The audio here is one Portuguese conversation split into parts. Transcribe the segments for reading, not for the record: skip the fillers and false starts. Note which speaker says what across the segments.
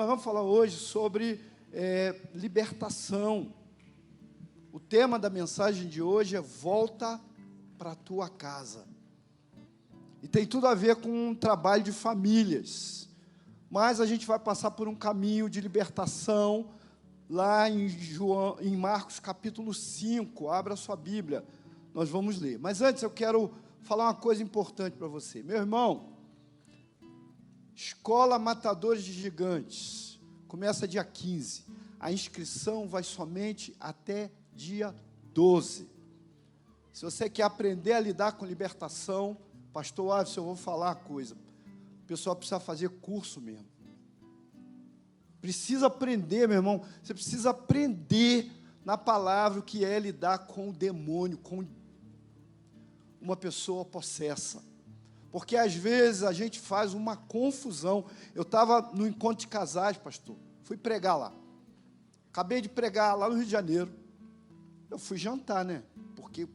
Speaker 1: nós vamos falar hoje sobre libertação. O tema da mensagem de hoje é volta para a tua casa. E tem tudo a ver com um trabalho de famílias. Mas a gente vai passar por um caminho de libertação lá em Marcos capítulo 5. Abra a sua Bíblia, nós vamos ler. Mas antes eu quero falar uma coisa importante para você. Meu irmão, Escola Matadores de Gigantes, começa dia 15. A inscrição vai somente até dia 12. Se você quer aprender a lidar com libertação, pastor Alisson, eu vou falar uma coisa. O pessoal precisa fazer curso mesmo. Precisa aprender, meu irmão. Você precisa aprender na palavra o que é lidar com o demônio, com uma pessoa possessa. Porque, às vezes, a gente faz uma confusão. Eu estava no encontro de casais, pastor. Fui pregar lá. Acabei de pregar lá no Rio de Janeiro. Eu fui jantar, né? Porque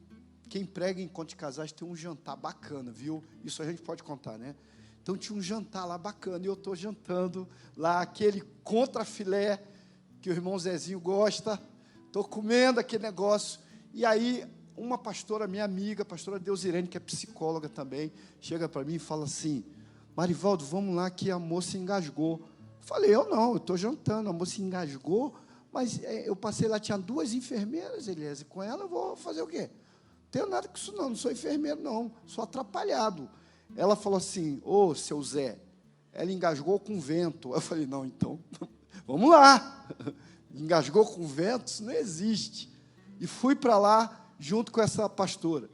Speaker 1: quem prega em encontro de casais tem um jantar bacana, viu? Isso a gente pode contar, né? Então, tinha um jantar lá bacana. E eu estou jantando lá aquele contrafilé que o irmão Zezinho gosta. Estou comendo aquele negócio. E aí, uma pastora, minha amiga, a pastora Deusirene, que é psicóloga também, chega para mim e fala assim: Marivaldo, vamos lá que a moça engasgou. Falei, eu estou jantando, a moça engasgou, mas eu passei lá, tinha 2 enfermeiras, Elias, e com ela eu vou fazer o quê? Não tenho nada com isso não sou enfermeiro não, sou atrapalhado. Ela falou assim, ô, seu Zé, ela engasgou com vento. Eu falei, não, então, vamos lá. Engasgou com vento, isso não existe. E fui para lá, junto com essa pastora.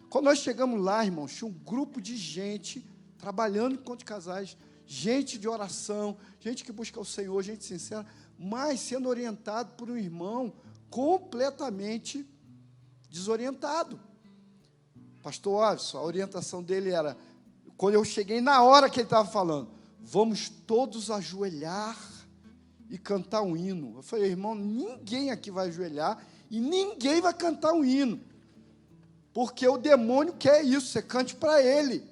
Speaker 1: Quando nós chegamos lá, irmãos, tinha um grupo de gente trabalhando em encontro de casais, gente de oração, gente que busca o Senhor, gente sincera, mas sendo orientado por um irmão completamente desorientado. Pastor Alisson, a orientação dele era, quando eu cheguei na hora que ele estava falando, vamos todos ajoelhar e cantar um hino. Eu falei, irmão, ninguém aqui vai ajoelhar e ninguém vai cantar um hino, porque o demônio quer isso, você cante para ele.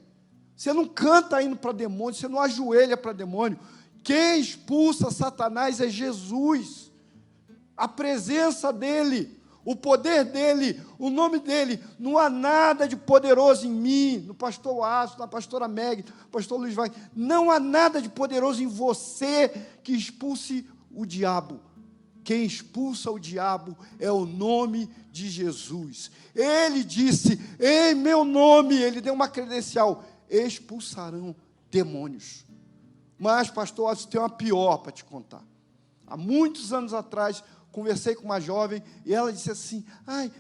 Speaker 1: Você não canta hino para demônio, você não ajoelha para demônio. Quem expulsa Satanás é Jesus, a presença dele, o poder dele, o nome dele. Não há nada de poderoso em mim, no pastor Aço, na pastora Meg, no pastor Luiz Vai. Não há nada de poderoso em você que expulse o diabo. Quem expulsa o diabo é o nome de Jesus. Ele disse, em meu nome, ele deu uma credencial, expulsarão demônios. Mas, pastor, isso tem uma pior para te contar. Há muitos anos atrás, conversei com uma jovem, e ela disse assim,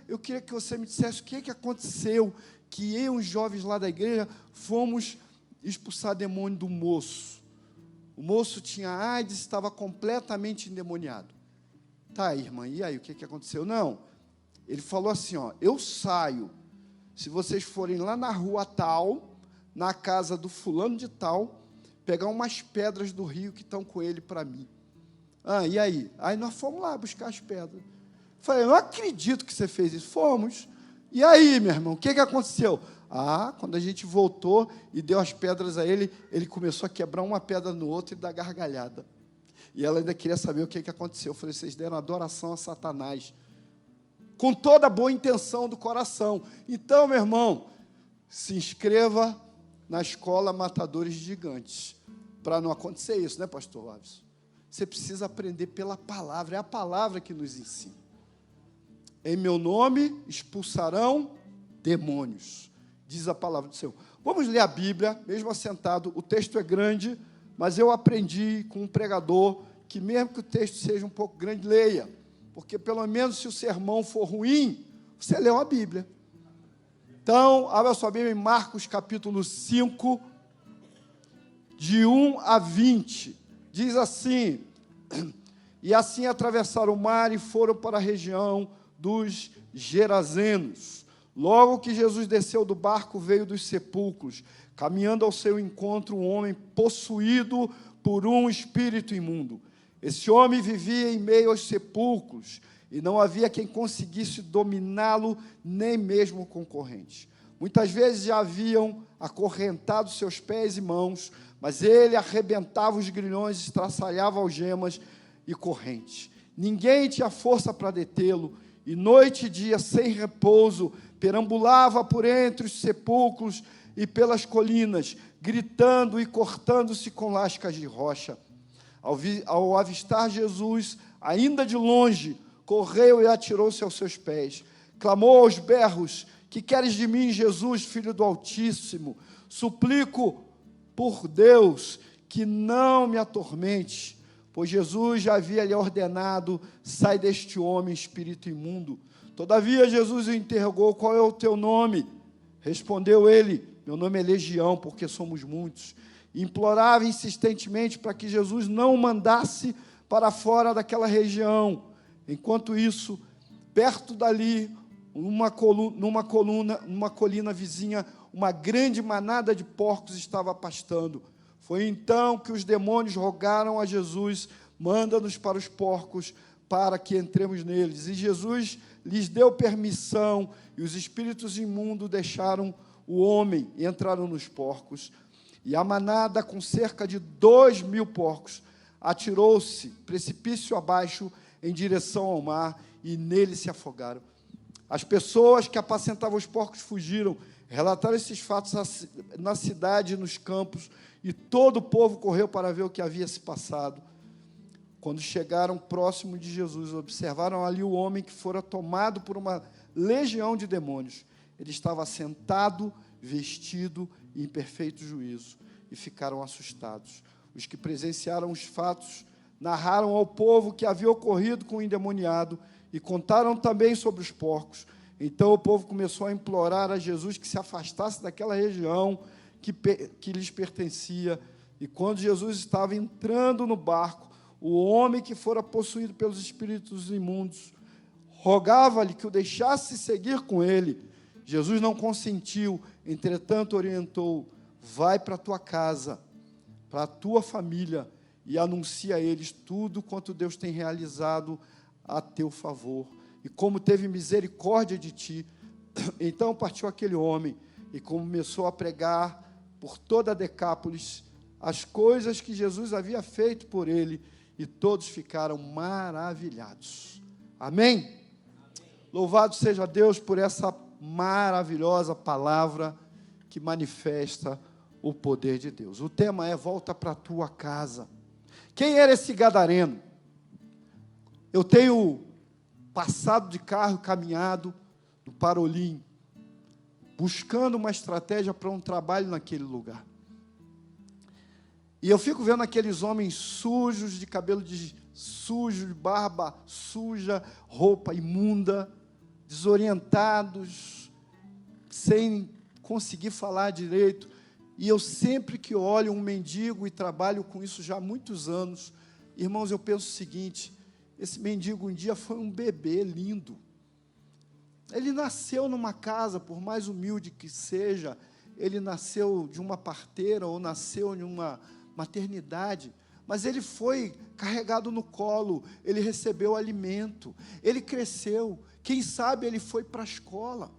Speaker 1: eu queria que você me dissesse o que aconteceu, que eu e os jovens lá da igreja fomos expulsar demônio do moço. O moço tinha AIDS, estava completamente endemoniado. Tá, irmã, e aí, o que aconteceu? Não, ele falou assim, eu saio, se vocês forem lá na rua tal, na casa do fulano de tal, pegar umas pedras do rio que estão com ele para mim. E aí? Aí nós fomos lá buscar as pedras. Falei, eu não acredito que você fez isso. Fomos. E aí, meu irmão, o que aconteceu? Quando a gente voltou e deu as pedras a ele, ele começou a quebrar uma pedra no outro e dar gargalhada. E ela ainda queria saber o que aconteceu. Eu falei, vocês deram adoração a Satanás, com toda a boa intenção do coração. Então, meu irmão, se inscreva na Escola Matadores de Gigantes, para não acontecer isso, né, pastor Alisson? Você precisa aprender pela palavra, é a palavra que nos ensina. Em meu nome expulsarão demônios, diz a palavra do Senhor. Vamos ler a Bíblia, mesmo assentado, o texto é grande, mas eu aprendi com um pregador que mesmo que o texto seja um pouco grande, leia, porque pelo menos se o sermão for ruim, você leu a Bíblia. Então, abra sua Bíblia em Marcos capítulo 5, de 1 a 20, diz assim, e assim atravessaram o mar e foram para a região dos Gerazenos. Logo que Jesus desceu do barco, veio dos sepulcros, caminhando ao seu encontro um homem possuído por um espírito imundo. Esse homem vivia em meio aos sepulcros, e não havia quem conseguisse dominá-lo, nem mesmo o concorrente. Muitas vezes já haviam acorrentado seus pés e mãos, mas ele arrebentava os grilhões, estraçalhava algemas e correntes. Ninguém tinha força para detê-lo, e noite e dia, sem repouso, perambulava por entre os sepulcros e pelas colinas, gritando e cortando-se com lascas de rocha. Ao avistar Jesus, ainda de longe, correu e atirou-se aos seus pés. Clamou aos berros: que queres de mim, Jesus, Filho do Altíssimo? Suplico por Deus que não me atormente. Pois Jesus já havia lhe ordenado: sai deste homem, espírito imundo. Todavia Jesus o interrogou: qual é o teu nome? Respondeu ele: meu nome é Legião, porque somos muitos. E implorava insistentemente para que Jesus não o mandasse para fora daquela região. Enquanto isso, perto dali, numa colina vizinha, uma grande manada de porcos estava pastando. Foi então que os demônios rogaram a Jesus: manda-nos para os porcos, para que entremos neles. E Jesus lhes deu permissão, e os espíritos imundos deixaram o homem e entraram nos porcos. E a manada, com cerca de 2.000 porcos, atirou-se precipício abaixo em direção ao mar, e nele se afogaram. As pessoas que apacentavam os porcos fugiram, relataram esses fatos na cidade e nos campos, e todo o povo correu para ver o que havia se passado. Quando chegaram próximo de Jesus, observaram ali o homem que fora tomado por uma legião de demônios. Ele estava sentado, vestido e em perfeito juízo, e ficaram assustados. Os que presenciaram os fatos narraram ao povo o que havia ocorrido com o endemoniado e contaram também sobre os porcos. Então o povo começou a implorar a Jesus que se afastasse daquela região que lhes pertencia. E quando Jesus estava entrando no barco, o homem que fora possuído pelos espíritos imundos rogava-lhe que o deixasse seguir com ele. Jesus não consentiu, entretanto orientou: vai para a tua casa, para a tua família, e anuncia a eles tudo quanto Deus tem realizado a teu favor, e como teve misericórdia de ti. Então partiu aquele homem e começou a pregar por toda a Decápolis as coisas que Jesus havia feito por ele, e todos ficaram maravilhados. Amém? Amém. Louvado seja Deus por essa maravilhosa palavra que manifesta o poder de Deus. O tema é: volta para a tua casa. Quem era esse gadareno? Eu tenho passado de carro, caminhado no Parolim, buscando uma estratégia para um trabalho naquele lugar. E eu fico vendo aqueles homens sujos, de cabelo sujo, de barba suja, roupa imunda, desorientados, sem conseguir falar direito. E eu sempre que olho um mendigo, e trabalho com isso já há muitos anos, irmãos, eu penso o seguinte: esse mendigo um dia foi um bebê lindo. Ele nasceu numa casa, por mais humilde que seja, ele nasceu de uma parteira ou nasceu em uma maternidade, mas ele foi carregado no colo, ele recebeu alimento, ele cresceu, quem sabe ele foi para a escola.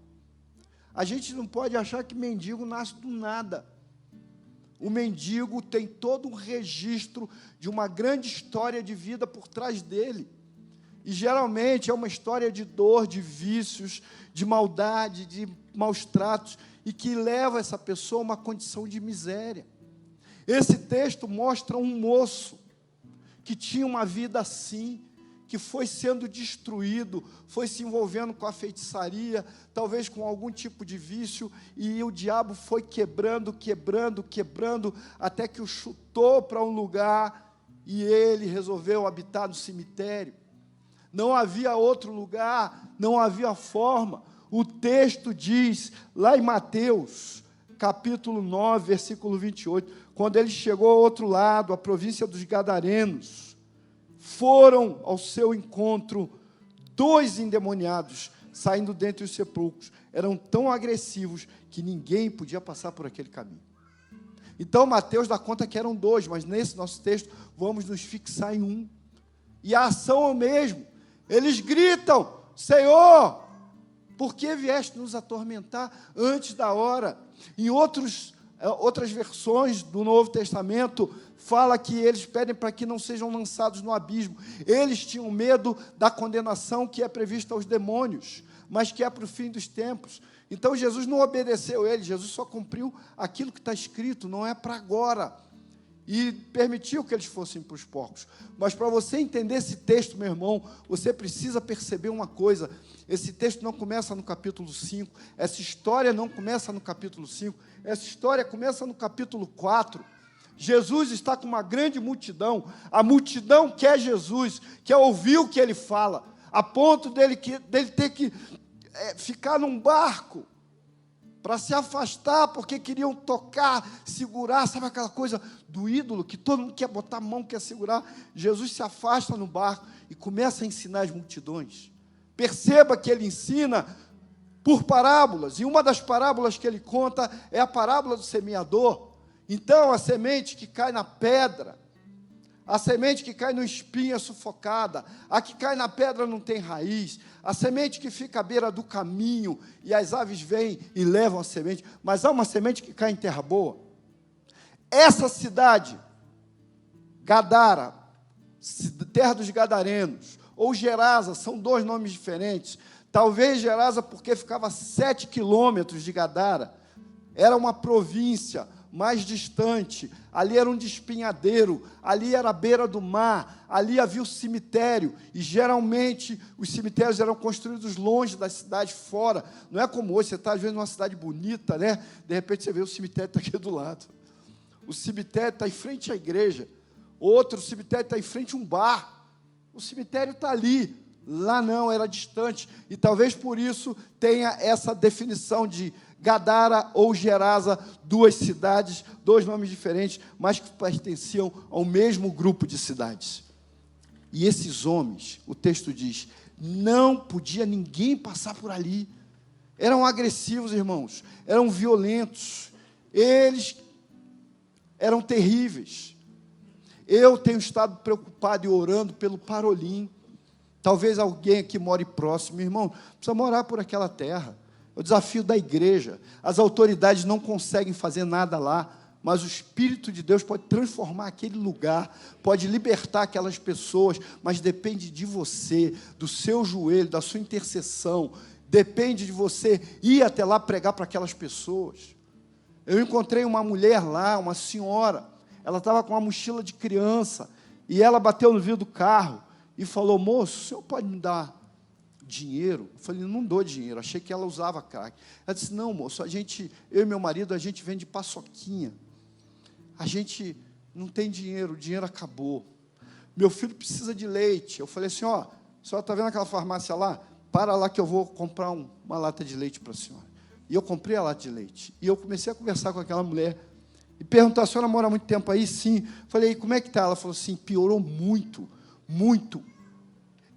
Speaker 1: A gente não pode achar que mendigo nasce do nada. O mendigo tem todo um registro de uma grande história de vida por trás dele. E geralmente é uma história de dor, de vícios, de maldade, de maus tratos, e que leva essa pessoa a uma condição de miséria. Esse texto mostra um moço que tinha uma vida assim, que foi sendo destruído, foi se envolvendo com a feitiçaria, talvez com algum tipo de vício, e o diabo foi quebrando, até que o chutou para um lugar, e ele resolveu habitar no cemitério. Não havia outro lugar, não havia forma. O texto diz, lá em Mateus, capítulo 9, versículo 28, quando ele chegou ao outro lado, a província dos Gadarenos, foram ao seu encontro 2 endemoniados, saindo dentre os sepulcros. Eram tão agressivos que ninguém podia passar por aquele caminho. Então, Mateus dá conta que eram 2, mas nesse nosso texto, vamos nos fixar em um. E a ação é o mesmo. Eles gritam: Senhor, por que vieste nos atormentar antes da hora? Em outros outras versões do Novo Testamento fala que eles pedem para que não sejam lançados no abismo. Eles tinham medo da condenação que é prevista aos demônios, mas que é para o fim dos tempos. Então Jesus não obedeceu eles, Jesus só cumpriu aquilo que está escrito, não é para agora. E permitiu que eles fossem para os porcos. Mas para você entender esse texto, meu irmão, você precisa perceber uma coisa: esse texto não começa no capítulo 5, essa história não começa no capítulo 5, essa história começa no capítulo 4. Jesus está com uma grande multidão, a multidão quer Jesus, quer ouvir o que ele fala, a ponto dele ter que ficar num barco, para se afastar, porque queriam tocar, segurar, sabe aquela coisa do ídolo, que todo mundo quer botar a mão, quer segurar. Jesus se afasta no barco e começa a ensinar as multidões. Perceba que ele ensina por parábolas, e uma das parábolas que ele conta é a parábola do semeador. Então, a semente que cai na pedra, a semente que cai no espinho é sufocada, a que cai na pedra não tem raiz, a semente que fica à beira do caminho, e as aves vêm e levam a semente, mas há uma semente que cai em terra boa. Essa cidade, Gadara, terra dos Gadarenos, ou Gerasa, são dois nomes diferentes. Talvez Gerasa porque ficava a 7 quilômetros de Gadara, era uma província mais distante, ali era um despenhadeiro, ali era a beira do mar, ali havia o cemitério, e geralmente os cemitérios eram construídos longe da cidade, fora. Não é como hoje, você está às vezes numa cidade bonita, né? De repente você vê o cemitério está aqui do lado, o cemitério está em frente à igreja, outro cemitério está em frente a um bar, o cemitério está ali, lá não, era distante, e talvez por isso tenha essa definição de Gadara ou Gerasa, duas cidades, dois nomes diferentes, mas que pertenciam ao mesmo grupo de cidades. E esses homens, o texto diz, não podia ninguém passar por ali. Eram agressivos, irmãos, eram violentos, eles eram terríveis. Eu tenho estado preocupado e orando pelo Parolim. Talvez alguém aqui more próximo, irmão, precisa morar por aquela terra. É o desafio da igreja. As autoridades não conseguem fazer nada lá, mas o Espírito de Deus pode transformar aquele lugar, pode libertar aquelas pessoas, mas depende de você, do seu joelho, da sua intercessão, depende de você ir até lá pregar para aquelas pessoas. Eu encontrei uma mulher lá, uma senhora, ela estava com uma mochila de criança, e ela bateu no vidro do carro, e falou, moço, o senhor pode me dar dinheiro? Eu falei, não dou dinheiro, achei que ela usava crack. Ela disse, não, moço, eu e meu marido, a gente vende paçoquinha, a gente não tem dinheiro, o dinheiro acabou, meu filho precisa de leite. Eu falei assim, ó, a senhora está vendo aquela farmácia lá? Para lá que eu vou comprar uma lata de leite para a senhora. E eu comprei a lata de leite, e eu comecei a conversar com aquela mulher, e perguntar, a senhora mora há muito tempo aí? Sim. Falei, como é que está? Ela falou assim, piorou muito, muito.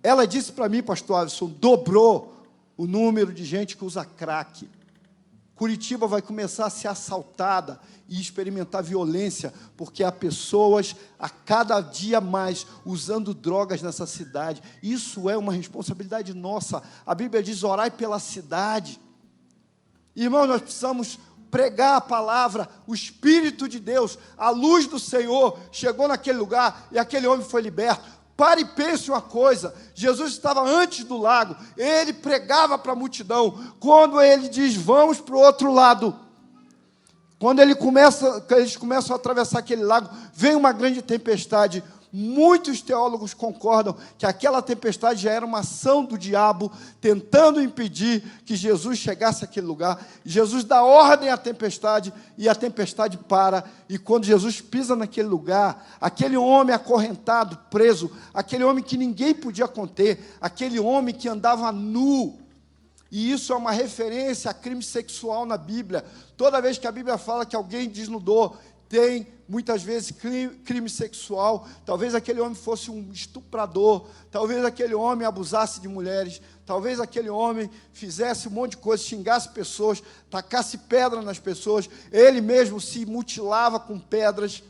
Speaker 1: Ela disse para mim, pastor Alisson, dobrou o número de gente que usa crack. Curitiba vai começar a ser assaltada e experimentar violência, porque há pessoas a cada dia mais usando drogas nessa cidade. Isso é uma responsabilidade nossa. A Bíblia diz, orai pela cidade. Irmãos, nós precisamos pregar a palavra, o Espírito de Deus, a luz do Senhor chegou naquele lugar e aquele homem foi liberto. Pare e pense uma coisa, Jesus estava antes do lago, ele pregava para a multidão, quando ele diz, vamos para o outro lado, quando eles começam a atravessar aquele lago, vem uma grande tempestade. Muitos teólogos concordam que aquela tempestade já era uma ação do diabo, tentando impedir que Jesus chegasse àquele lugar. Jesus dá ordem à tempestade, e a tempestade para, e quando Jesus pisa naquele lugar, aquele homem acorrentado, preso, aquele homem que ninguém podia conter, aquele homem que andava nu, e isso é uma referência a crime sexual na Bíblia. Toda vez que a Bíblia fala que alguém desnudou, tem muitas vezes crime sexual. Talvez aquele homem fosse um estuprador, talvez aquele homem abusasse de mulheres, talvez aquele homem fizesse um monte de coisa, xingasse pessoas, tacasse pedra nas pessoas, ele mesmo se mutilava com pedras.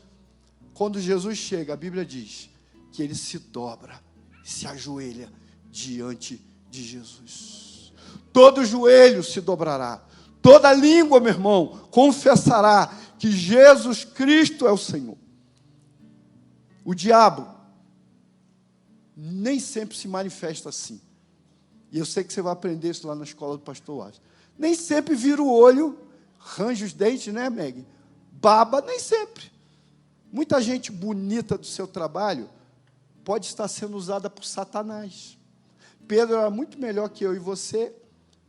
Speaker 1: Quando Jesus chega, a Bíblia diz que ele se dobra, se ajoelha diante de Jesus. Todo joelho se dobrará, toda língua, meu irmão, confessará que Jesus Cristo é o Senhor. O diabo nem sempre se manifesta assim. E eu sei que você vai aprender isso lá na escola do pastor Wallace. Nem sempre vira o olho, range os dentes, né, Meg? Baba, nem sempre. Muita gente bonita do seu trabalho pode estar sendo usada por Satanás. Pedro era muito melhor que eu e você,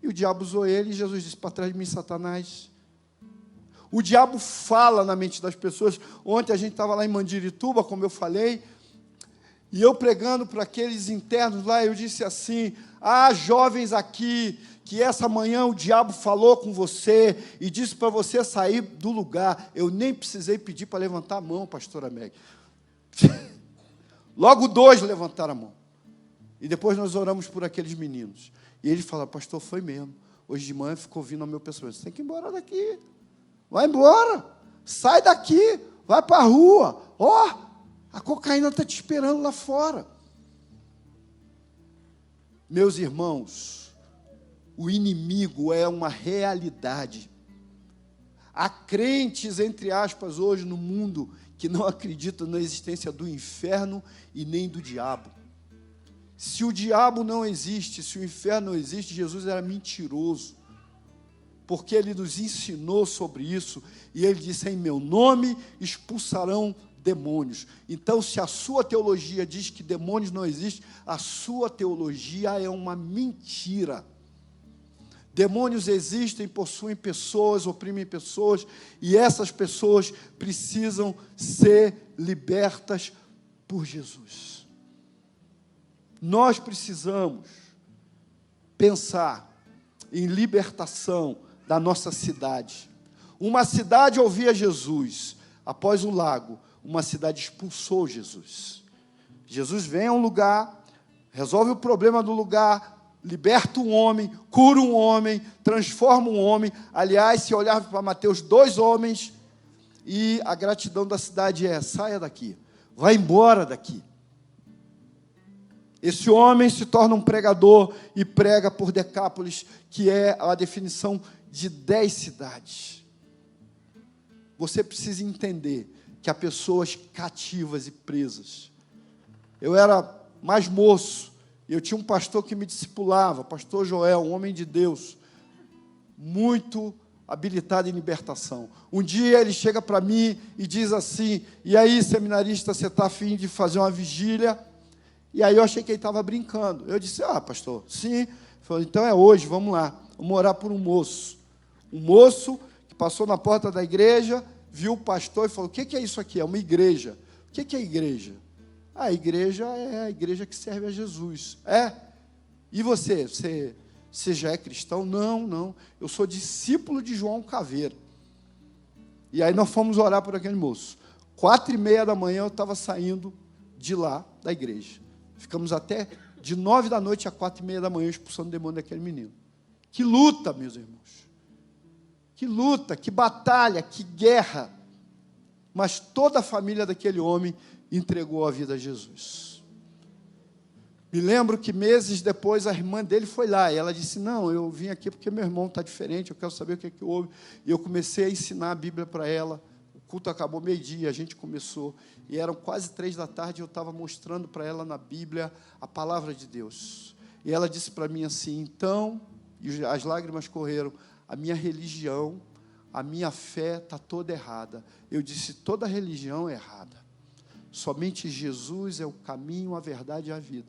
Speaker 1: e o diabo usou ele, e Jesus disse, para trás de mim, Satanás. O diabo fala na mente das pessoas. Ontem a gente estava lá em Mandirituba, como eu falei, e eu pregando para aqueles internos lá, eu disse assim, jovens aqui, que essa manhã o diabo falou com você, e disse para você sair do lugar. Eu nem precisei pedir para levantar a mão, pastora Meg. Logo 2 levantaram a mão. E depois nós oramos por aqueles meninos. E ele fala, pastor, foi mesmo. Hoje de manhã ficou vindo ao meu pensamento, você tem que ir embora daqui. Vai embora. Sai daqui. Vai para a rua. A cocaína está te esperando lá fora. Meus irmãos, o inimigo é uma realidade. Há crentes, entre aspas, hoje no mundo, que não acreditam na existência do inferno e nem do diabo. Se o diabo não existe, se o inferno não existe, Jesus era mentiroso, porque ele nos ensinou sobre isso, e ele disse, em meu nome expulsarão demônios. Então, se a sua teologia diz que demônios não existem, a sua teologia é uma mentira. Demônios existem, possuem pessoas, oprimem pessoas, e essas pessoas precisam ser libertas por Jesus. Nós precisamos pensar em libertação da nossa cidade. Uma cidade ouvia Jesus. Após o lago, uma cidade expulsou Jesus. Jesus vem a um lugar, resolve o problema do lugar, liberta um homem, cura um homem, transforma um homem. Aliás, se olhar para Mateus, 2 homens, e a gratidão da cidade é, saia daqui, vai embora daqui. Esse homem se torna um pregador e prega por Decápolis, que é a definição de 10 cidades. Você precisa entender que há pessoas cativas e presas. Eu era mais moço, e eu tinha um pastor que me discipulava, pastor Joel, um homem de Deus, muito habilitado em libertação. Um dia ele chega para mim e diz assim, e aí, seminarista, você está a fim de fazer uma vigília? E aí eu achei que ele estava brincando. Eu disse, pastor, sim. Ele falou, então é hoje, vamos lá. Vamos orar por um moço. Um moço que passou na porta da igreja, viu o pastor e falou, o que é isso aqui? É uma igreja. O que é a igreja? A igreja é a igreja que serve a Jesus. E você? Você já é cristão? Não. Eu sou discípulo de João Caveira. E aí nós fomos orar por aquele moço. 4h30 da manhã eu estava saindo de lá, da igreja. Ficamos até de 9 da noite a 4h30 da manhã expulsando o demônio daquele menino. Que luta, meus irmãos. Que luta, que batalha, que guerra. Mas toda a família daquele homem entregou a vida a Jesus. Me lembro que meses depois a irmã dele foi lá, e ela disse, não, eu vim aqui porque meu irmão está diferente, eu quero saber o que é que houve. E eu comecei a ensinar a Bíblia para ela. O culto acabou meio-dia, a gente começou, e eram quase 3 da tarde, eu estava mostrando para ela na Bíblia a palavra de Deus. E ela disse para mim assim, então, e as lágrimas correram, a minha religião, a minha fé está toda errada. Eu disse, toda religião é errada. Somente Jesus é o caminho, a verdade e a vida.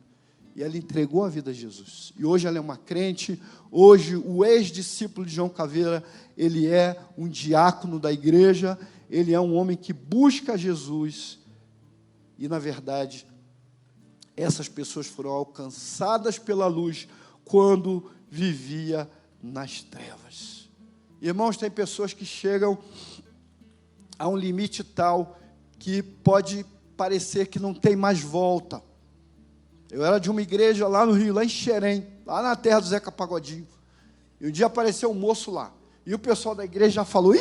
Speaker 1: E ela entregou a vida a Jesus. E hoje ela é uma crente, hoje o ex-discípulo de João Caveira, ele é um diácono da igreja, ele é um homem que busca Jesus. E, na verdade, essas pessoas foram alcançadas pela luz quando vivia nas trevas. Irmãos, tem pessoas que chegam a um limite tal que pode parecer que não tem mais volta. Eu era de uma igreja lá no Rio, lá em Xerém, lá na terra do Zeca Pagodinho. E um dia apareceu um moço lá. E o pessoal da igreja já falou,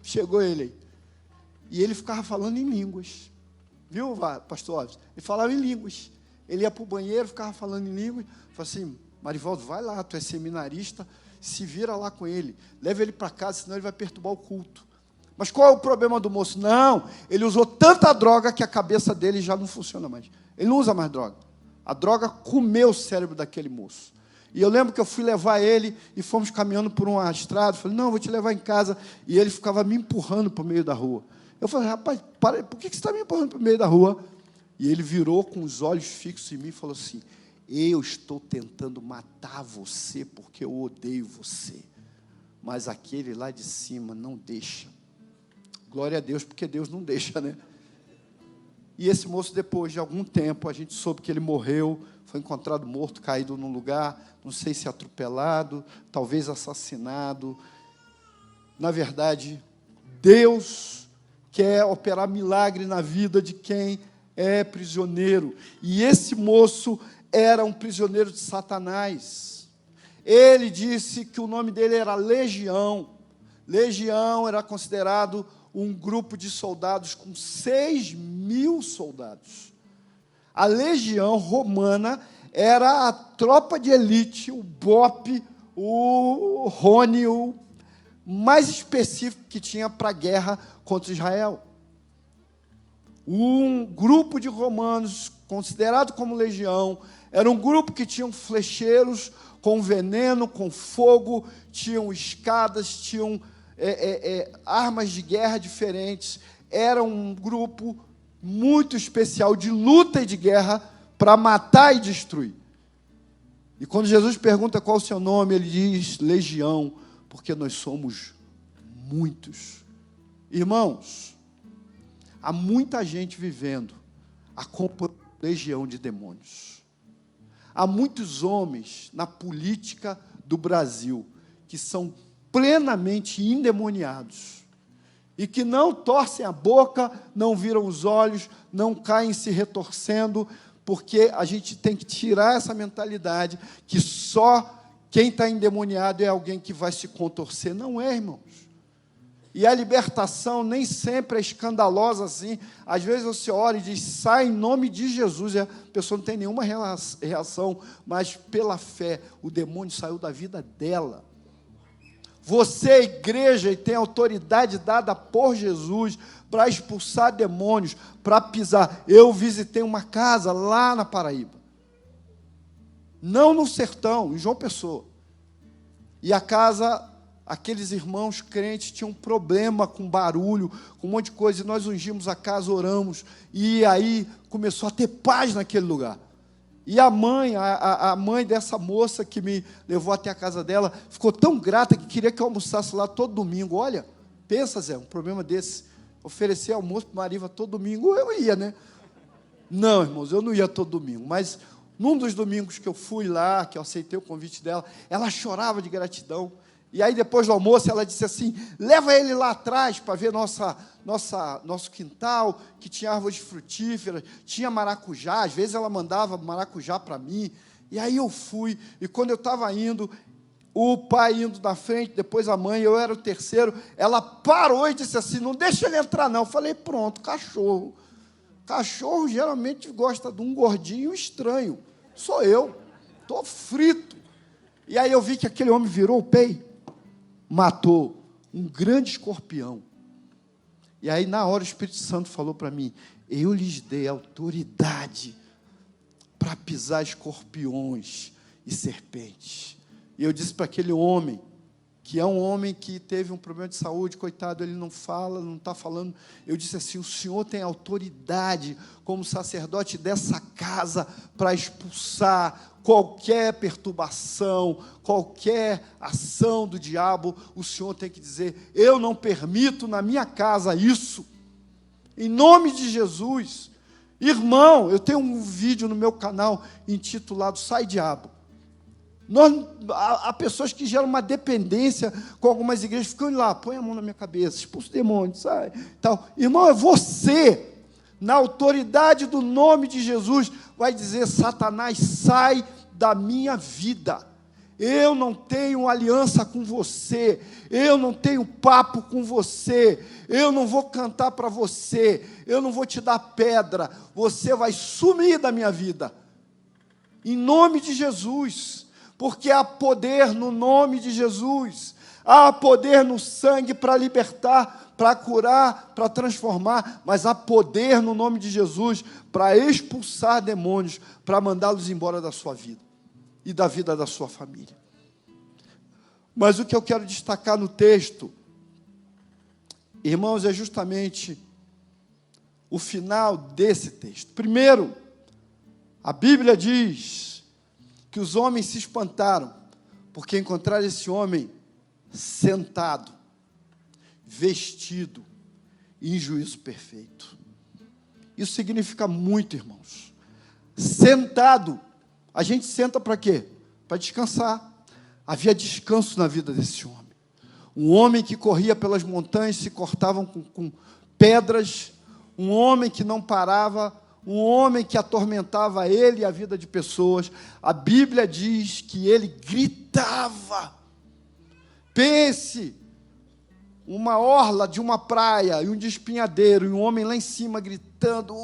Speaker 1: chegou ele aí. E ele ficava falando em línguas. Viu, pastor Alves? Ele falava em línguas. Ele ia para o banheiro, ficava falando em línguas. Falei assim, Marivaldo, vai lá, tu é seminarista, se vira lá com ele. Leva ele para casa, senão ele vai perturbar o culto. Mas qual é o problema do moço? Não, ele usou tanta droga que a cabeça dele já não funciona mais. Ele não usa mais droga. A droga comeu o cérebro daquele moço. E eu lembro que eu fui levar ele e fomos caminhando por uma estrada. Falei, não, vou te levar em casa. E ele ficava me empurrando para o meio da rua. Eu falei, rapaz, por que você está me empurrando para o meio da rua? E ele virou com os olhos fixos em mim e falou assim, eu estou tentando matar você porque eu odeio você. Mas aquele lá de cima não deixa. Glória a Deus, porque Deus não deixa, né? E esse moço, depois de algum tempo, a gente soube que ele morreu, foi encontrado morto, caído num lugar, não sei se atropelado, talvez assassinado. Na verdade, Deus quer operar milagre na vida de quem é prisioneiro. E esse moço era um prisioneiro de Satanás. Ele disse que o nome dele era Legião. Legião era considerado um grupo de soldados com 6.000 soldados. A legião romana era a tropa de elite, o BOPE, o Rony, o mais específico que tinha para a guerra contra Israel. Um grupo de romanos, considerado como legião, era um grupo que tinham flecheiros com veneno, com fogo, tinham escadas, tinham armas de guerra diferentes. Era um grupo muito especial de luta e de guerra para matar e destruir. E quando Jesus pergunta qual é o seu nome, ele diz Legião, porque nós somos muitos. Irmãos, há muita gente vivendo a legião de demônios. Há muitos homens na política do Brasil que são plenamente endemoniados e que não torcem a boca, não viram os olhos, não caem se retorcendo, porque a gente tem que tirar essa mentalidade que só quem está endemoniado é alguém que vai se contorcer. Não é, irmãos. E a libertação nem sempre é escandalosa assim. Às vezes você ora e diz, sai em nome de Jesus, e a pessoa não tem nenhuma reação, mas pela fé, o demônio saiu da vida dela. Você é igreja e tem autoridade dada por Jesus para expulsar demônios, para pisar. Eu visitei uma casa lá na Paraíba, não no sertão, em João Pessoa. E a casa, aqueles irmãos crentes tinham um problema com barulho, com um monte de coisa, e nós ungimos a casa, oramos, e aí começou a ter paz naquele lugar. E a mãe dessa moça que me levou até a casa dela, ficou tão grata que queria que eu almoçasse lá todo domingo. Olha, pensa, Zé, um problema desse, oferecer almoço para Mariva todo domingo, eu ia, né? Não, irmãos, eu não ia todo domingo, mas num dos domingos que eu fui lá, que eu aceitei o convite dela, ela chorava de gratidão. E aí, depois do almoço, ela disse assim, leva ele lá atrás para ver nosso quintal, que tinha árvores frutíferas, tinha maracujá, às vezes ela mandava maracujá para mim. E aí eu fui, e quando eu estava indo, o pai indo na frente, depois a mãe, eu era o terceiro, ela parou e disse assim, não deixa ele entrar não. Eu falei, pronto, cachorro. Cachorro geralmente gosta de um gordinho estranho. Sou eu, estou frito. E aí eu vi que aquele homem virou o pé, matou um grande escorpião. E aí, na hora, o Espírito Santo falou para mim, eu lhes dei autoridade para pisar escorpiões e serpentes. E eu disse para aquele homem, que é um homem que teve um problema de saúde, coitado, ele não fala, não está falando. Eu disse assim, o senhor tem autoridade como sacerdote dessa casa para expulsar qualquer perturbação, qualquer ação do diabo. O senhor tem que dizer, eu não permito na minha casa isso, em nome de Jesus. Irmão, eu tenho um vídeo no meu canal intitulado Sai Diabo. Há pessoas que geram uma dependência com algumas igrejas, ficam lá, põe a mão na minha cabeça, expulsa o demônio, sai, tal. Irmão, é você, na autoridade do nome de Jesus, vai dizer, Satanás, sai da minha vida. Eu não tenho aliança com você, eu não tenho papo com você, eu não vou cantar para você, eu não vou te dar pedra, você vai sumir da minha vida. Em nome de Jesus. Porque há poder no nome de Jesus, Há poder no sangue para libertar, para curar, para transformar, mas há poder no nome de Jesus para expulsar demônios, para mandá-los embora da sua vida e da vida da sua família. Mas o que eu quero destacar no texto, irmãos, é justamente o final desse texto. Primeiro, a Bíblia diz que os homens se espantaram, porque encontraram esse homem sentado, vestido, em juízo perfeito. Isso significa muito, irmãos. Sentado. A gente senta para quê? Para descansar. Havia descanso na vida desse homem. Um homem que corria pelas montanhas, se cortavam com pedras, um homem que não parava, um homem que atormentava ele e a vida de pessoas. A Bíblia diz que ele gritava. Pense, uma orla de uma praia e um despenhadeiro, e um homem lá em cima gritando,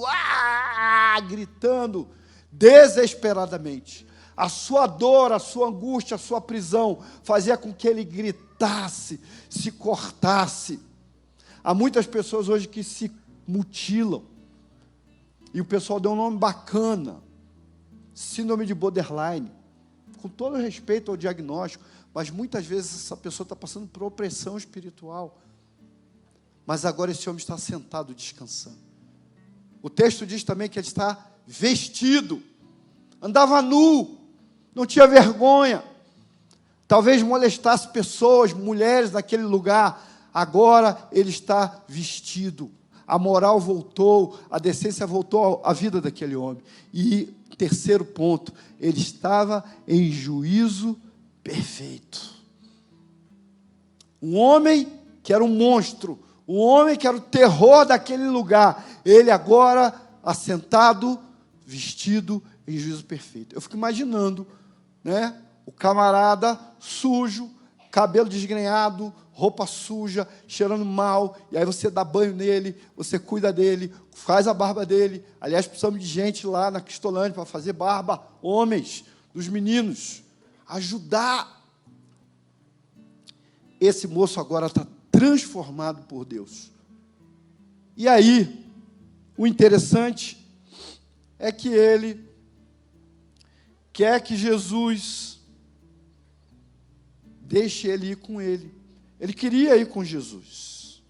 Speaker 1: gritando desesperadamente. A sua dor, a sua angústia, a sua prisão fazia com que ele gritasse, se cortasse. Há muitas pessoas hoje que se mutilam, e o pessoal deu um nome bacana, síndrome de borderline, com todo respeito ao diagnóstico, mas muitas vezes essa pessoa está passando por opressão espiritual. Mas agora esse homem está sentado, descansando. O texto diz também que ele está vestido, andava nu, não tinha vergonha, talvez molestasse pessoas, mulheres naquele lugar. Agora ele está vestido, a moral voltou, a decência voltou à vida daquele homem. E terceiro ponto, ele estava em juízo perfeito. Um homem que era um monstro, um homem que era o terror daquele lugar, ele agora assentado, vestido em juízo perfeito. Eu fico imaginando, né, o camarada sujo, cabelo desgrenhado, roupa suja, cheirando mal, e aí você dá banho nele, você cuida dele, faz a barba dele. Aliás, precisamos de gente lá na Cristolândia para fazer barba, homens, dos meninos, ajudar. Esse moço agora está transformado por Deus. E aí, o interessante é que ele quer que Jesus deixe ele ir com ele. Ele queria ir com Jesus.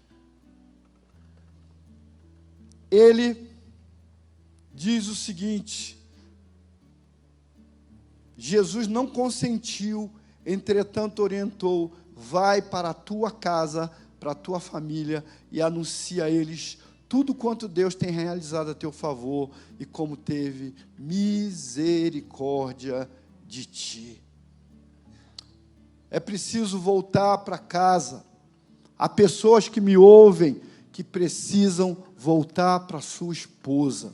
Speaker 1: Ele diz o seguinte: Jesus não consentiu, entretanto orientou: vai para a tua casa, para a tua família, e anuncia a eles tudo quanto Deus tem realizado a teu favor, e como teve misericórdia de ti. É preciso voltar para casa. Há pessoas que me ouvem que precisam voltar para sua esposa.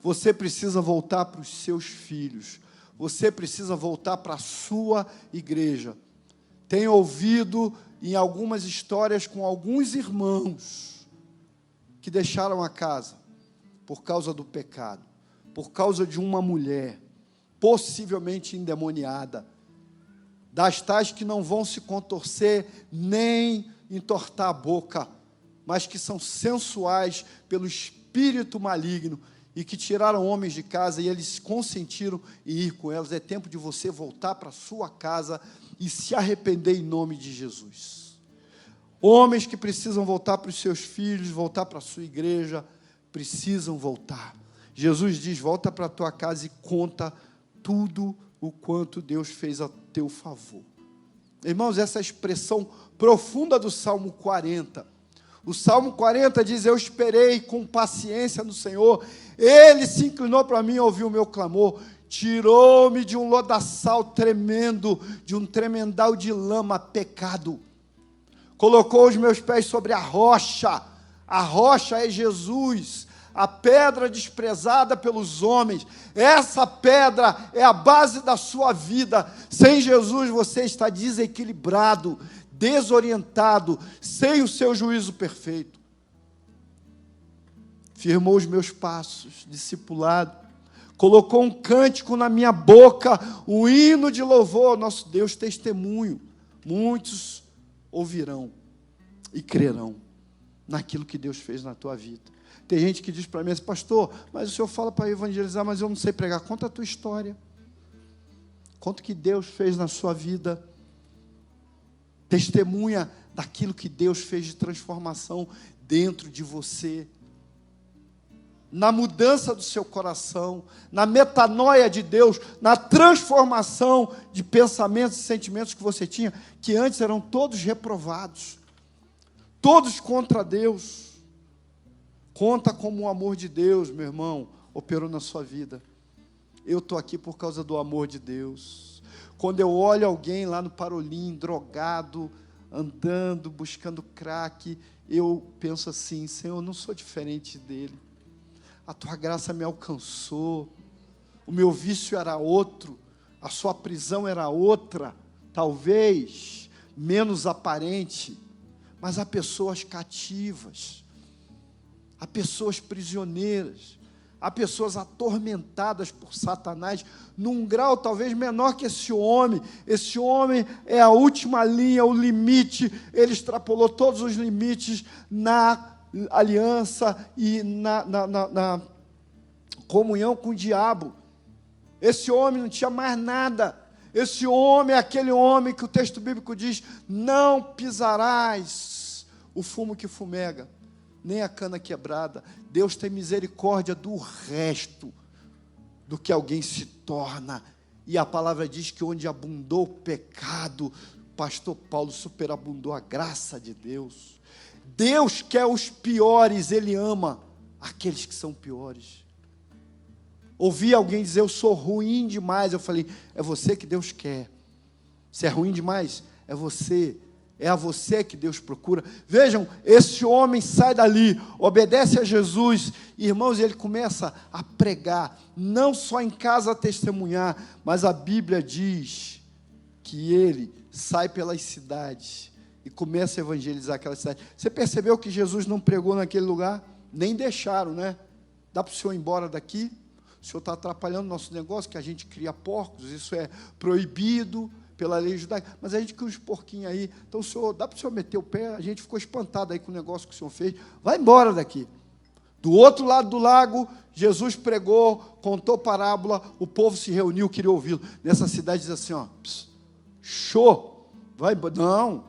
Speaker 1: Você precisa voltar para os seus filhos. Você precisa voltar para a sua igreja. Tenho ouvido em algumas histórias com alguns irmãos que deixaram a casa por causa do pecado, por causa de uma mulher, possivelmente endemoniada, das tais que não vão se contorcer nem entortar a boca, mas que são sensuais pelo espírito maligno e que tiraram homens de casa e eles consentiram em ir com elas. É tempo de você voltar para a sua casa e se arrepender em nome de Jesus. Homens que precisam voltar para os seus filhos, voltar para a sua igreja, precisam voltar. Jesus diz: volta para a tua casa e conta tudo o quanto Deus fez a teu favor. Irmãos, essa expressão profunda do Salmo 40. O Salmo 40 diz: eu esperei com paciência no Senhor, Ele se inclinou para mim e ouviu o meu clamor, tirou-me de um lodaçal tremendo, de um tremendal de lama, pecado. Colocou os meus pés sobre a rocha é Jesus, a pedra desprezada pelos homens. Essa pedra é a base da sua vida. Sem Jesus você está desequilibrado, desorientado, sem o seu juízo perfeito. Firmou os meus passos, discipulado, colocou um cântico na minha boca, um hino de louvor ao nosso Deus, testemunho. Muitos ouvirão e crerão naquilo que Deus fez na tua vida. Tem gente que diz para mim assim, pastor, mas o senhor fala para evangelizar, mas eu não sei pregar. Conta a tua história. Conta o que Deus fez na sua vida. Testemunha daquilo que Deus fez de transformação dentro de você. Na mudança do seu coração, na metanoia de Deus, na transformação de pensamentos e sentimentos que você tinha, que antes eram todos reprovados, todos contra Deus. Conta como o amor de Deus, meu irmão, operou na sua vida. Eu estou aqui por causa do amor de Deus. Quando eu olho alguém lá no Parolim, drogado, andando, buscando crack, eu penso assim, Senhor, eu não sou diferente dele. A tua graça me alcançou, o meu vício era outro, a sua prisão era outra, talvez menos aparente, mas há pessoas cativas, há pessoas prisioneiras, há pessoas atormentadas por Satanás, num grau talvez menor que esse homem. Esse homem é a última linha, o limite, ele extrapolou todos os limites na aliança e na comunhão com o diabo. Esse homem não tinha mais nada. Esse homem é aquele homem que o texto bíblico diz, não pisarás o fumo que fumega, nem a cana quebrada. Deus tem misericórdia do resto do que alguém se torna. E a palavra diz que onde abundou o pecado, pastor Paulo, superabundou a graça de Deus. Deus quer os piores, Ele ama aqueles que são piores. Ouvi alguém dizer, eu sou ruim demais. Eu falei, é você que Deus quer. Se é ruim demais, é você. É a você que Deus procura. Vejam, esse homem sai dali, obedece a Jesus. Irmãos, ele começa a pregar, não só em casa a testemunhar, mas a Bíblia diz que ele sai pelas cidades e começa a evangelizar aquela cidade. Você percebeu que Jesus não pregou naquele lugar? Nem deixaram, né? Dá para o senhor ir embora daqui? O senhor está atrapalhando o nosso negócio, que a gente cria porcos, isso é proibido pela lei judaica, mas a gente cria uns porquinhos aí, então o senhor, dá para o senhor meter o pé? A gente ficou espantado aí com o negócio que o senhor fez, vai embora daqui. Do outro lado do lago, Jesus pregou, contou parábola, o povo se reuniu, queria ouvi-lo. Nessa cidade diz assim, ó, show, vai embora. Não,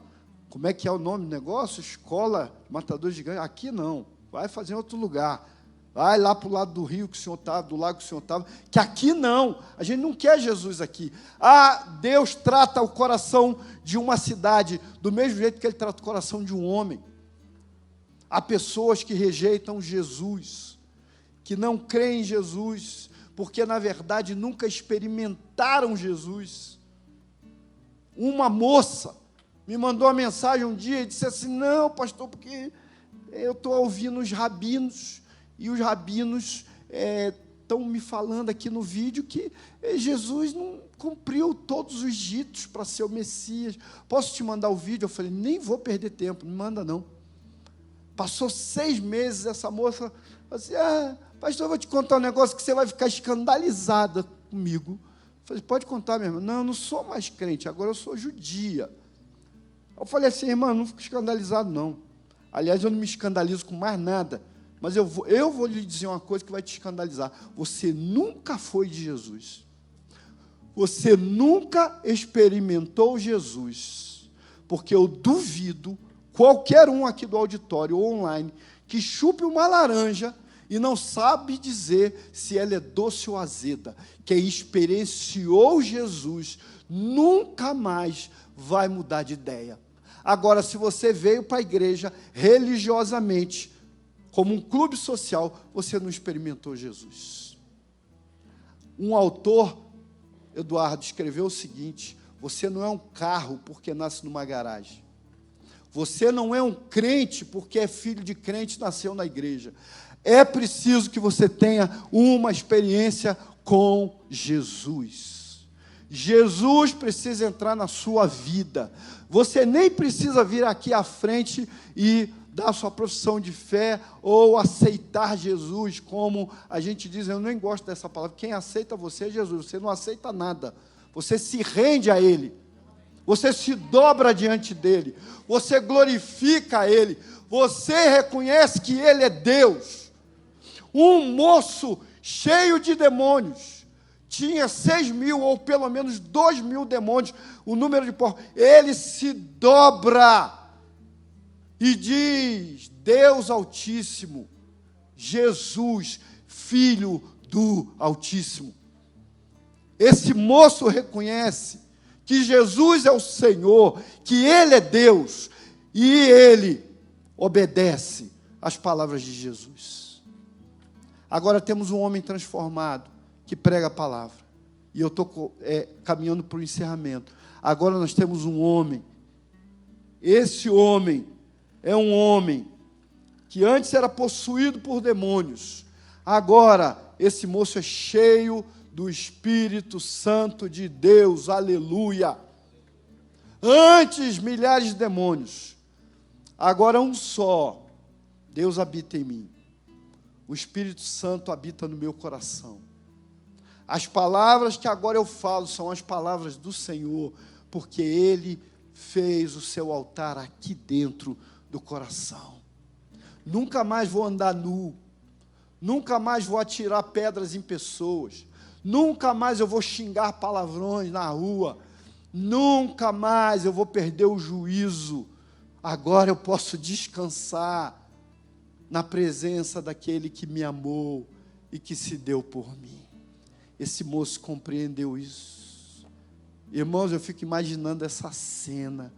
Speaker 1: como é que é o nome do negócio? Escola Matador de Gigantes? Aqui não, vai fazer em outro lugar. Vai lá para o lado do rio que o senhor estava, do lago que o senhor estava, que aqui não, a gente não quer Jesus aqui. Deus trata o coração de uma cidade do mesmo jeito que Ele trata o coração de um homem. Há pessoas que rejeitam Jesus, que não creem em Jesus, porque na verdade nunca experimentaram Jesus. Uma moça me mandou uma mensagem um dia e disse assim, não, pastor, porque eu estou ouvindo os rabinos, e os rabinos estão me falando aqui no vídeo que Jesus não cumpriu todos os ditos para ser o Messias. Posso te mandar o vídeo? Eu falei, nem vou perder tempo, não manda não. Passou 6 meses, essa moça falou assim, pastor, eu vou te contar um negócio que você vai ficar escandalizada comigo. Eu falei, pode contar, minha irmã. Não, eu não sou mais crente, agora eu sou judia. Eu falei assim, irmã, não fico escandalizado não. Aliás, eu não me escandalizo com mais nada. Mas eu vou lhe dizer uma coisa que vai te escandalizar. Você nunca foi de Jesus. Você nunca experimentou Jesus. Porque eu duvido, qualquer um aqui do auditório ou online, que chupe uma laranja e não sabe dizer se ela é doce ou azeda. Quem experienciou Jesus nunca mais vai mudar de ideia. Agora, se você veio para a igreja religiosamente, como um clube social, você não experimentou Jesus. Um autor, Eduardo, escreveu o seguinte, você não é um carro porque nasce numa garagem. Você não é um crente porque é filho de crente e nasceu na igreja. É preciso que você tenha uma experiência com Jesus. Jesus precisa entrar na sua vida. Você nem precisa vir aqui à frente e dar sua profissão de fé ou aceitar Jesus, como a gente diz, eu nem gosto dessa palavra, quem aceita você é Jesus, você não aceita nada, você se rende a Ele. você se dobra diante dele, você glorifica ele, você reconhece que ele é Deus. Um moço cheio de demônios, tinha 6.000 ou pelo menos 2.000 demônios, o número de porcos, ele se dobra e diz: Deus Altíssimo, Jesus, Filho do Altíssimo. Esse moço reconhece que Jesus é o Senhor, que Ele é Deus, e ele obedece às palavras de Jesus. Agora temos um homem transformado, que prega a palavra, e eu estou caminhando para o encerramento. Agora nós temos um homem, esse homem é um homem que antes era possuído por demônios, agora esse moço é cheio do Espírito Santo de Deus, aleluia. Antes milhares de demônios, agora um só. Deus habita em mim, o Espírito Santo habita no meu coração. As palavras que agora eu falo são as palavras do Senhor, porque Ele fez o seu altar aqui dentro do coração. Nunca mais vou andar nu, nunca mais vou atirar pedras em pessoas, nunca mais eu vou xingar palavrões na rua, nunca mais eu vou perder o juízo. Agora eu posso descansar na presença daquele que me amou e que se deu por mim. Esse moço compreendeu isso. Irmãos, eu fico imaginando essa cena,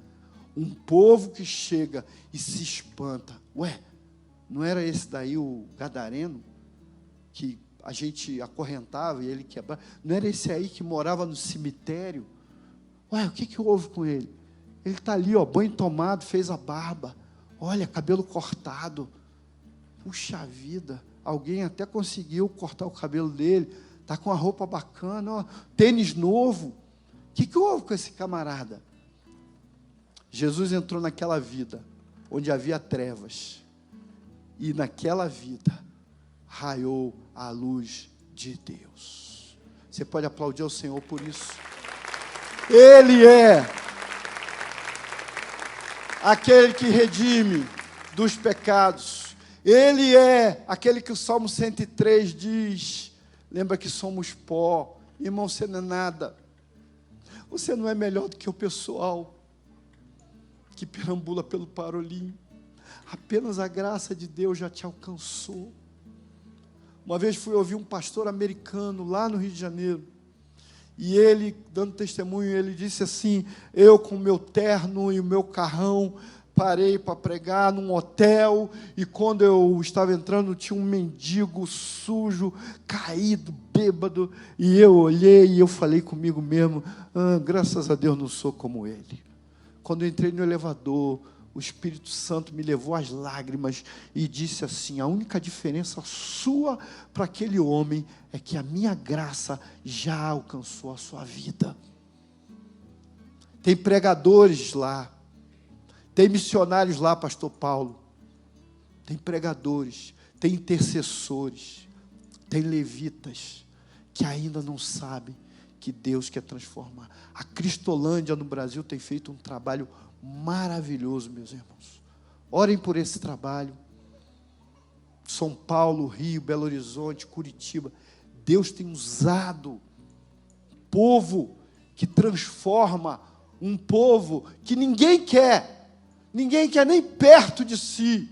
Speaker 1: um povo que chega e se espanta. Ué, não era esse daí o gadareno que a gente acorrentava e ele quebrava? Não era esse aí que morava no cemitério? Ué, o que houve com ele? Ele está ali, ó, banho tomado, fez a barba, olha, cabelo cortado. Puxa vida, alguém até conseguiu cortar o cabelo dele, está com a roupa bacana, ó, tênis novo. O que houve com esse camarada? Jesus entrou naquela vida onde havia trevas, e naquela vida raiou a luz de Deus. Você pode aplaudir ao Senhor por isso. Ele é aquele que redime dos pecados. Ele é aquele que o Salmo 103 diz. Lembra que somos pó. Irmão, você não é nada. Você não é melhor do que o pessoal que perambula pelo Parolim. Apenas a graça de Deus já te alcançou. Uma vez fui ouvir um pastor americano lá no Rio de Janeiro, e ele, dando testemunho, ele disse assim: eu com o meu terno e o meu carrão, parei para pregar num hotel, e quando eu estava entrando, tinha um mendigo sujo, caído, bêbado, e eu olhei e eu falei comigo mesmo: graças a Deus não sou como ele. Quando eu entrei no elevador, o Espírito Santo me levou às lágrimas e disse assim: a única diferença sua para aquele homem é que a minha graça já alcançou a sua vida. Tem pregadores lá, tem missionários lá, pastor Paulo, tem pregadores, tem intercessores, tem levitas, que ainda não sabem que Deus quer transformar. A Cristolândia no Brasil tem feito um trabalho maravilhoso, meus irmãos. Orem por esse trabalho. São Paulo, Rio, Belo Horizonte, Curitiba. Deus tem usado um povo que transforma, um povo que ninguém quer nem perto de si.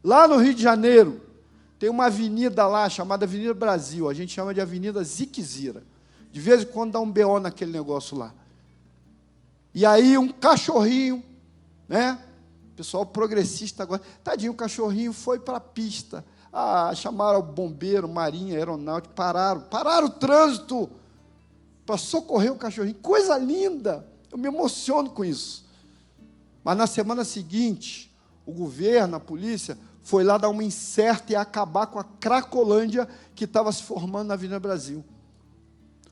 Speaker 1: Lá no Rio de Janeiro, tem uma avenida lá, chamada Avenida Brasil, a gente chama de Avenida Ziquezira. De vez em quando dá um BO naquele negócio lá. E aí um cachorrinho, né? Pessoal progressista agora, tadinho, o cachorrinho foi para a pista. Chamaram o bombeiro, marinha, aeronáutica, pararam o trânsito para socorrer o cachorrinho. Coisa linda, eu me emociono com isso. Mas na semana seguinte, o governo, a polícia, foi lá dar uma incerta e acabar com a Cracolândia que estava se formando na Avenida Brasil.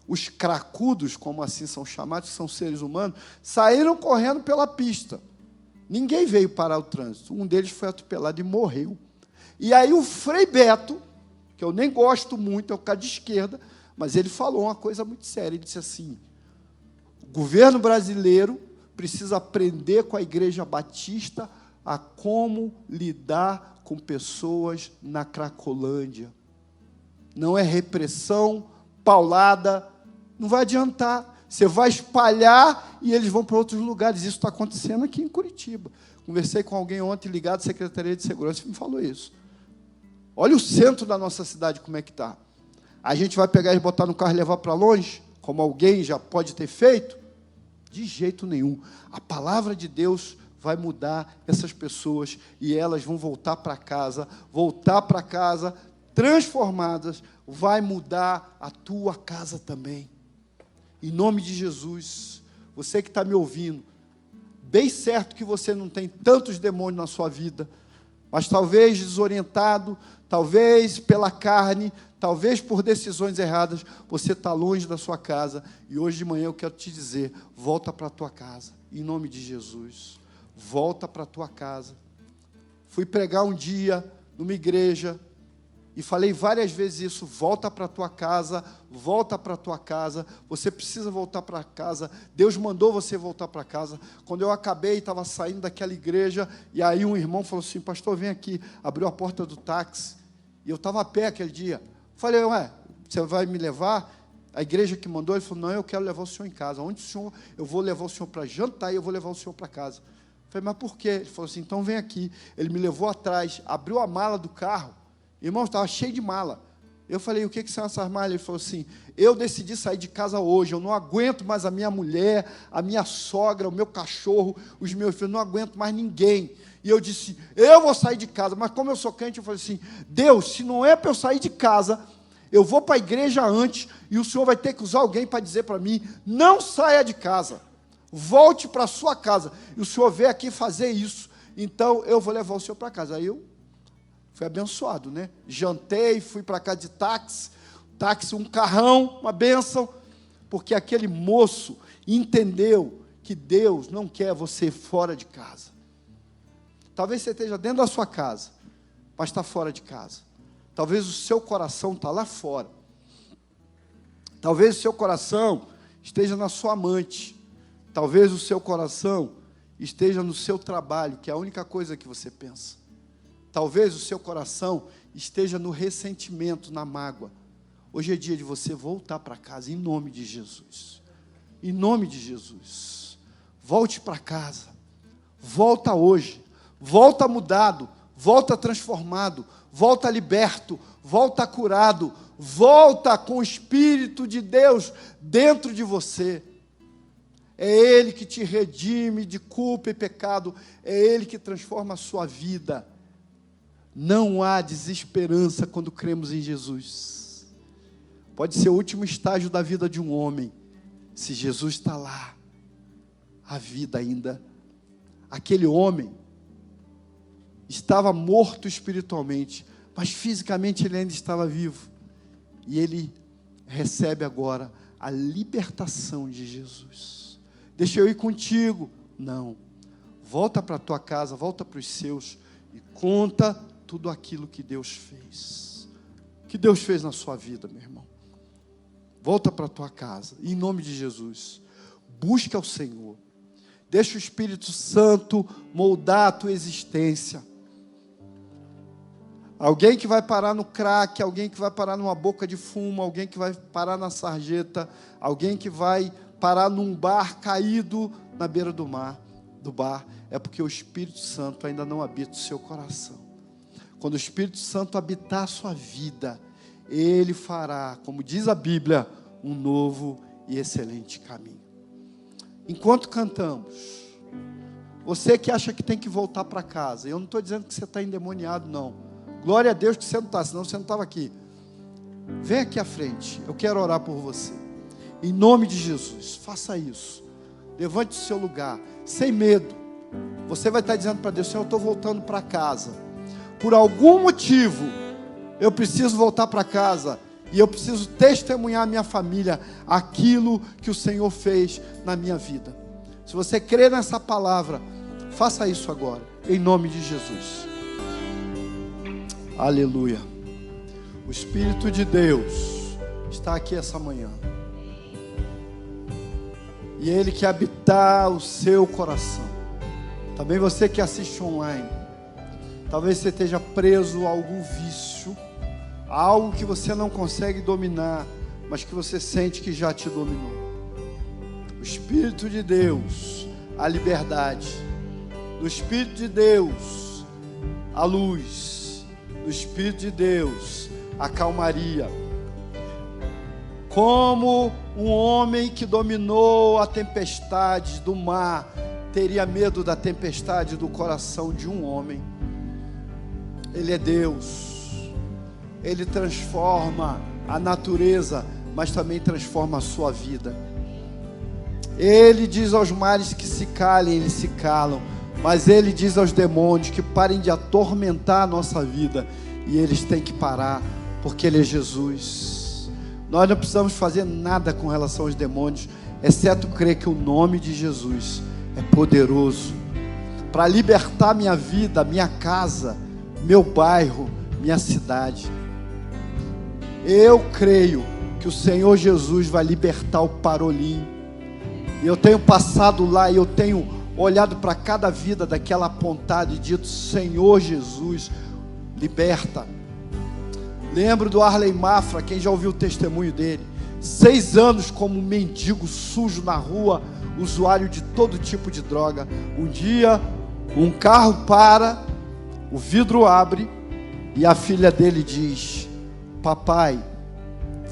Speaker 1: Os cracudos, como assim são chamados, que são seres humanos, saíram correndo pela pista. Ninguém veio parar o trânsito. Um deles foi atropelado e morreu. E aí o Frei Beto, que eu nem gosto muito, é o cara de esquerda, mas ele falou uma coisa muito séria. Ele disse assim: o governo brasileiro precisa aprender com a Igreja Batista a como lidar com pessoas na Cracolândia. Não é repressão, paulada, não vai adiantar. Você vai espalhar e eles vão para outros lugares. Isso está acontecendo aqui em Curitiba. Conversei com alguém ontem ligado à Secretaria de Segurança e me falou isso. Olha o centro da nossa cidade como é que está. A gente vai pegar e botar no carro e levar para longe, como alguém já pode ter feito? De jeito nenhum. A palavra de Deus vai mudar essas pessoas e elas vão voltar para casa transformadas, vai mudar a tua casa também. Em nome de Jesus, você que está me ouvindo, bem certo que você não tem tantos demônios na sua vida, mas talvez desorientado, talvez pela carne, talvez por decisões erradas, você está longe da sua casa, e hoje de manhã eu quero te dizer, volta para a tua casa, em nome de Jesus, volta para a tua casa. Fui pregar um dia, numa igreja, e falei várias vezes isso, volta para a tua casa, você precisa voltar para casa, Deus mandou você voltar para casa. Quando eu acabei, estava saindo daquela igreja, e aí um irmão falou assim, pastor, vem aqui, abriu a porta do táxi, e eu estava a pé aquele dia, falei, ué, você vai me levar? A igreja que mandou, ele falou, não, eu quero levar o senhor em casa, onde o senhor, eu vou levar o senhor para jantar, e eu vou levar o senhor para casa. Falei, mas por quê? Ele falou assim, então vem aqui. Ele me levou atrás, abriu a mala do carro, irmão, estava cheio de mala. Eu falei, o que são essas malas? Ele falou assim, eu decidi sair de casa hoje, eu não aguento mais a minha mulher, a minha sogra, o meu cachorro, os meus filhos, não aguento mais ninguém. E eu disse, eu vou sair de casa, mas como eu sou crente, eu falei assim, Deus, se não é para eu sair de casa, eu vou para a igreja antes, e o Senhor vai ter que usar alguém para dizer para mim, não saia de casa, volte para a sua casa, e o Senhor veio aqui fazer isso, então eu vou levar o Senhor para casa. Aí eu fui abençoado, né? Jantei, fui para cá de táxi, um carrão, uma bênção, porque aquele moço entendeu que Deus não quer você fora de casa. Talvez você esteja dentro da sua casa, mas está fora de casa. Talvez o seu coração está lá fora. Talvez o seu coração esteja na sua amante. Talvez o seu coração esteja no seu trabalho, que é a única coisa que você pensa. Talvez o seu coração esteja no ressentimento, na mágoa. Hoje é dia de você voltar para casa, em nome de Jesus. Em nome de Jesus. Volte para casa. Volta hoje. Volta mudado. Volta transformado. Volta liberto. Volta curado. Volta com o Espírito de Deus dentro de você. É Ele que te redime de culpa e pecado. É Ele que transforma a sua vida. Não há desesperança quando cremos em Jesus. Pode ser o último estágio da vida de um homem. Se Jesus está lá, a vida ainda. Aquele homem estava morto espiritualmente, mas fisicamente ele ainda estava vivo. E ele recebe agora a libertação de Jesus. Deixa eu ir contigo. Não. Volta para a tua casa, volta para os seus e conta tudo aquilo que Deus fez. Que Deus fez na sua vida, meu irmão. Volta para a tua casa, em nome de Jesus. Busca o Senhor. Deixa o Espírito Santo moldar a tua existência. Alguém que vai parar no crack, alguém que vai parar numa boca de fumo, alguém que vai parar na sarjeta, alguém que vai parar num bar caído na beira do bar, é porque o Espírito Santo ainda não habita o seu coração. Quando o Espírito Santo habitar a sua vida, Ele fará, como diz a Bíblia, um novo e excelente caminho. Enquanto cantamos, você que acha que tem que voltar para casa, eu não estou dizendo que você está endemoniado, não. Glória a Deus que você não está, senão você não estava aqui. Vem aqui à frente, eu quero orar por você. Em nome de Jesus, faça isso. Levante o seu lugar, sem medo. Você vai estar dizendo para Deus, Senhor, eu estou voltando para casa. Por algum motivo, eu preciso voltar para casa. E eu preciso testemunhar à minha família aquilo que o Senhor fez na minha vida. Se você crê nessa palavra, faça isso agora, em nome de Jesus. Aleluia. O Espírito de Deus está aqui essa manhã. e Ele quer habitar o seu coração. Também você que assiste online, talvez você esteja preso a algum vício, a algo que você não consegue dominar, mas que você sente que já te dominou. O Espírito de Deus, a liberdade. No Espírito de Deus, a luz. No Espírito de Deus, a calmaria. Como um homem que dominou a tempestade do mar teria medo da tempestade do coração de um homem. Ele é Deus. Ele transforma a natureza, mas também transforma a sua vida. Ele diz aos mares que se calem, eles se calam. Mas Ele diz aos demônios que parem de atormentar a nossa vida. E eles têm que parar, porque Ele é Jesus. Nós não precisamos fazer nada com relação aos demônios, exceto crer que o nome de Jesus é poderoso para libertar minha vida, minha casa, meu bairro, minha cidade. Eu creio que o Senhor Jesus vai libertar o Parolim. Eu tenho passado lá e eu tenho olhado para cada vida daquela apontada e dito: Senhor Jesus, liberta. Lembro do Arley Mafra, quem já ouviu o testemunho dele, 6 anos como mendigo sujo na rua, usuário de todo tipo de droga. Um dia, um carro para, o vidro abre e a filha dele diz: papai,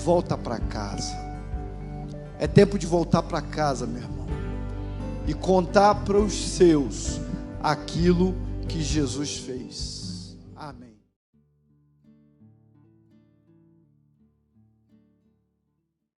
Speaker 1: volta para casa. É tempo de voltar para casa, meu irmão, e contar para os seus aquilo que Jesus fez.